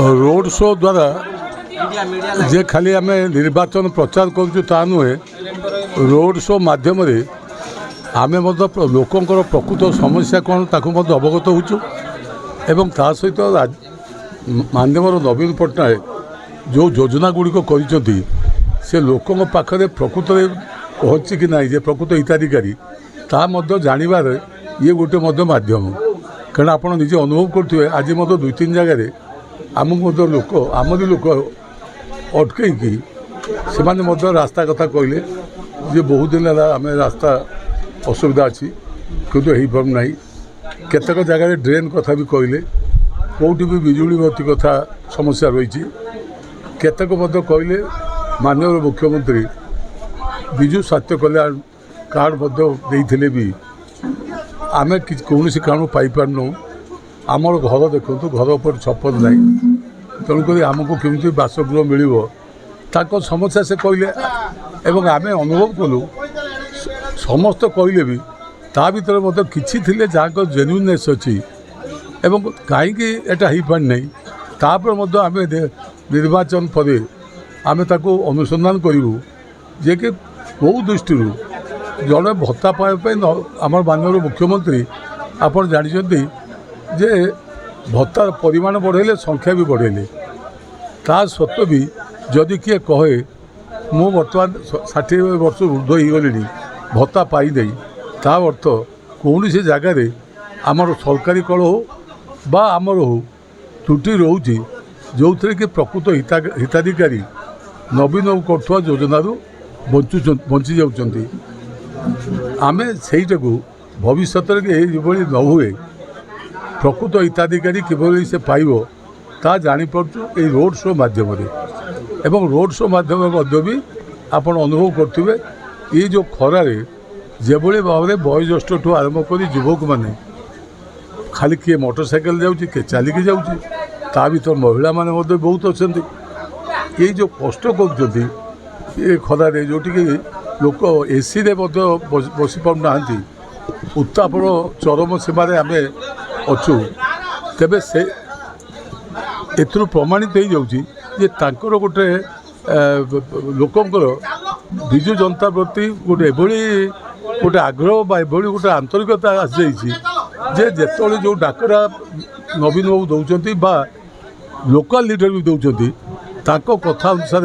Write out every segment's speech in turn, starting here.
Road show द्वारा जे खाली आम निर्वाचन प्रचार करूँ ता नुहे रोड शो मध्यम आम लोकंर प्रकृत समस्या कौन ताकू अवगत होचु एवं ता सहित माननीय नवीन पट्टनायक जो योजना गुड़िक कर लोकों पाखे प्रकृत पहुँची कि ना जे प्रकृत हिताधिकारी ता जानवर ये गोटे मध्यम कारण आप निजे अनुभव करुवे आज दुई तीन जगह आमको लोक आमरी लोक अटकई से रास्ता कथा कहले जे बहुत दिन आम रास्ता असुविधा अच्छी किंतु हो पारना केतक जगह ड्रेन कथा भी कहले कौटी भी बिजुली बत्ती कथा समस्या रही केतक कहले माननीय मुख्यमंत्री विजु स्वास्थ्य कल्याण कार्ड देते भी आम कौन कारण पाइपारनु आमर घर देखु घर पर छप्पर ना तेणुक आमको केमी बासगृह मिल समस्या से कहले एवं आम अनुभव कलु समस्त कहले भी ता भर किसी थे जहाँ जेन्युइननेस अच्छी एवं कहीं हो पारना तापर आम निर्वाचन पर आम ताको अनुसंधान करूँ जे कि कौ दृष्टि जड़े भत्ता पाइबा आम माननीय मुख्यमंत्री आपड़ जानते जे भत्ता परिमाण बढ़ेले संख्या भी बढ़ेले ता सत्वे भी जदि किए कहे मु बर्तमान 60 वर्ष ऊर्ध्व हो गली भत्ता पाई नहीं ता अर्थ कौन से जगार आमर सरकारी कल हो बा आमर हो त्रुटि रोचे जो थे कि प्रकृत हिताधिकारी नवीन बाबू करुवा योजन बंची जाऊँगी आम से भविष्य में न हुए प्रकृत हिताधिकारी किभली से पाइब ता जानीपरचु ये रोड शो मध्यम एवं रोड शो मध्यम भी आपण अनुभव करुवे ये जो खरारे जेभली भाव में वयोज्येष्ठ ठू आरंभ कर युवक मैंने खाली किए मोटरसाइकेल जाऊँगी किए चलिकी जाऊँगी ता भर महिला मैंने बहुत अच्छा ये जो कष्ट कर खरारे जोटि लोक एसी रे बसी पाना उत्तापन चरम सीमार आम अच्छु तेबे से एथुरु प्रमाणित हो जाउची जे तांकर गोटे लोकंकर विजु जनता प्रति गोटे एभली गोटे आग्रह बा एभली गोटे आंतरिकता आसी जे जेतले जो डाकरा नवीन बाबू दौरान बा लोकल लीडर भी दौरान ताको कथा अनुसार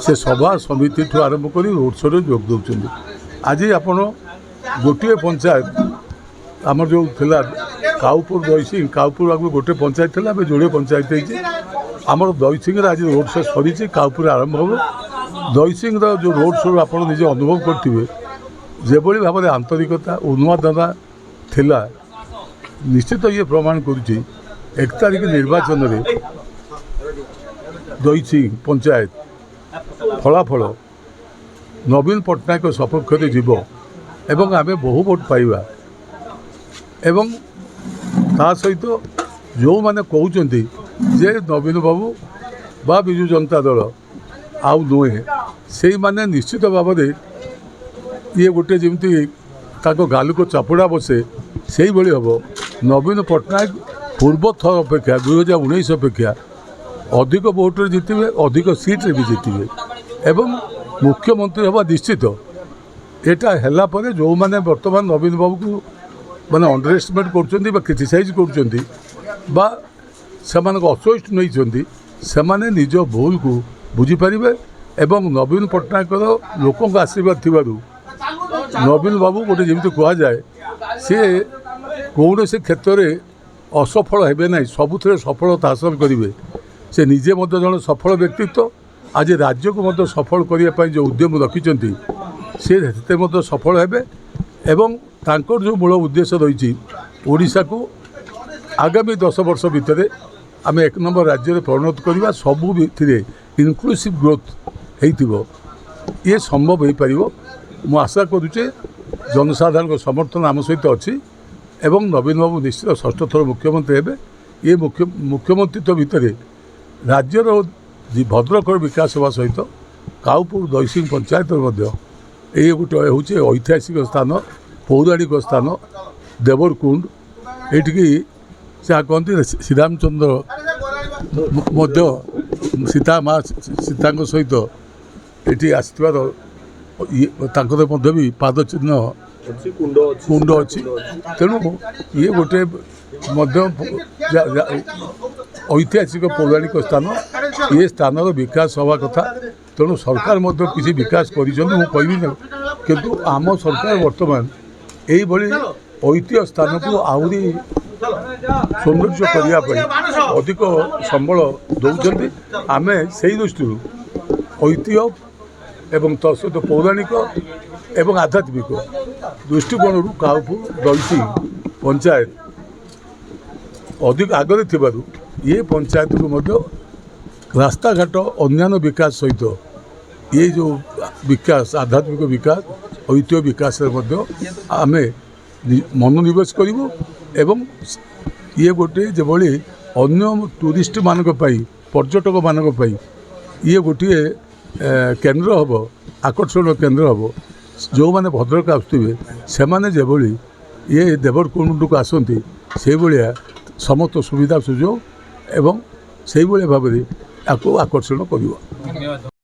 से सभा समिति ठू आरंभ कर रोड शो जोग दौरान आज आपण गोटे पंचायत आमर जो थिला काउपुर दईसिंह काउपुर आगे गोटे पंचायत थी जोड़े पंचायत आमर दईसिंह आज रोड शो सरी काउपुर आरंभ हो दईसिंह जो रोड शो आप निजे अनुभव करेंगे जेभली भाव में आंतरिकता उन्मादना थिला निश्चित ये प्रमाण करुच्ची 1 तारिख निर्वाचन में दईसिंह पंचायत फलाफल नवीन पट्टनायक सपक्ष में जीव एवं आम बहु भोट पाइबा एवं ता सहित जो मैंने कहते जे नवीन बाबू बा विजु जनता दल आउ नुहे से माने निश्चित भाव में ये गोटे जमी गाल को चापुड़ा बसे से भाई हम नवीन पट्टनायक पूर्व थर अपेक्षा 2019 अपेक्षा अधिक भोट्रे जितने अधिक सीट्रे भी जितने एवं मुख्यमंत्री हवा निश्चित यहाँ है जो मैंने बर्तमान नवीन बाबू को माने अंडर एस्टिमेट कर क्रिटिसाइज कर असोस्ट नहीं से निज भूल को बुझीपारे एवं नवीन पट्टनायक लोक आशीर्वाद थी नवीन बाबू गोटे जमी कहुए सी कौन से क्षेत्र में असफल हे ना सबुथ सफलता हासिल करेंगे से निजे जन सफल व्यक्तित्व आज राज्य को सफल करने जो उद्यम रखिंट सी सफल हे एवं तांकर जो मूल उद्देश्य रही ओडिशा को आगामी 10 वर्ष भितर आम 1 नंबर राज्य में परिणत करवा सबू इनक्लूसिव ग्रोथ हो ये संभव हो पार मु आशा करुचे जनसाधारण समर्थन आम सहित अच्छी एवं नवीन बाबू निश्चित 6ठ थर मुख्यमंत्री हे ये मुख्यमंत्रित्व भितर राज्यर भद्रकर विकास होगा सहित काउपुर दईसिंह पंचायत ये गोटे हूँ ऐतिहासिक स्थान पौराणिक स्थान देवरकुंड ये जहाँ कहते श्रीरामचंद्र ମଧ୍ୟ ସୀତା ମା ସୀତାଙ୍କ ସହିତ ଏଠି ଆସିଥିବାର ତାଙ୍କର ମଧ୍ୟ ବି ପାଦ ଚିହ୍ନ କୁଣ୍ଡ ଅଛି। ତେଣୁ ଇଏ ଗୋଟେ ମଧ୍ୟ ଐତିହାସିକ ପୌରାଣିକ ସ୍ଥାନ। ଏ ସ୍ଥାନର ବିକାଶ ହେବା କଥା। ତେଣୁ ସରକାର ମଧ୍ୟ କିଛି ବିକାଶ କରିଛନ୍ତି ମୁଁ କହିବି ନା, କିନ୍ତୁ ଆମ ସରକାର ବର୍ତ୍ତମାନ ଏଇଭଳି ଐତିହ୍ୟ ସ୍ଥାନକୁ ଆହୁରି ସୌନ୍ଦର୍ଯ୍ୟ କରିବା ପାଇଁ ଅଧିକ ସମ୍ବଳ ଦେଉଛନ୍ତି। ଆମେ ସେଇ ଦୃଷ୍ଟିରୁ ଐତିହ୍ୟ ଏବଂ ତା ସହିତ ପୌରାଣିକ ଏବଂ ଆଧ୍ୟାତ୍ମିକ ଦୃଷ୍ଟିକୋଣରୁ କାଉପୁର ଦଳସି ପଞ୍ଚାୟତ ଅଧିକ ଆଗରେ ଥିବାରୁ ଏ ପଞ୍ଚାୟତକୁ ମଧ୍ୟ ରାସ୍ତାଘାଟ ଅନ୍ୟାନ୍ୟ ବିକାଶ ସହିତ ଏ ଯେଉଁ ବିକାଶ ଆଧ୍ୟାତ୍ମିକ ବିକାଶ ଐତିହ୍ୟ ବିକାଶରେ ମଧ୍ୟ ଆମେ ମନୋନିବେଶ କରିବୁ ଏବଂ ଇଏ ଗୋଟେ ଯେଭଳି ଅନ୍ୟ ଟୁରିଷ୍ଟମାନଙ୍କ ପାଇଁ ପର୍ଯ୍ୟଟକମାନଙ୍କ ପାଇଁ ଇଏ ଗୋଟିଏ କେନ୍ଦ୍ର ହେବ, ଆକର୍ଷଣୀୟ କେନ୍ଦ୍ର ହେବ। ଯେଉଁମାନେ ଭଦ୍ରକ ଆସୁଥିବେ ସେମାନେ ଯେଭଳି ଇଏ ଦେବରକୁଣ୍ଡକୁ ଆସନ୍ତି ସେଇଭଳିଆ ସମସ୍ତ ସୁବିଧା ସୁଯୋଗ ଏବଂ ସେଇଭଳିଆ ଭାବରେ ଆକୁ ଆକର୍ଷଣ କରିବ।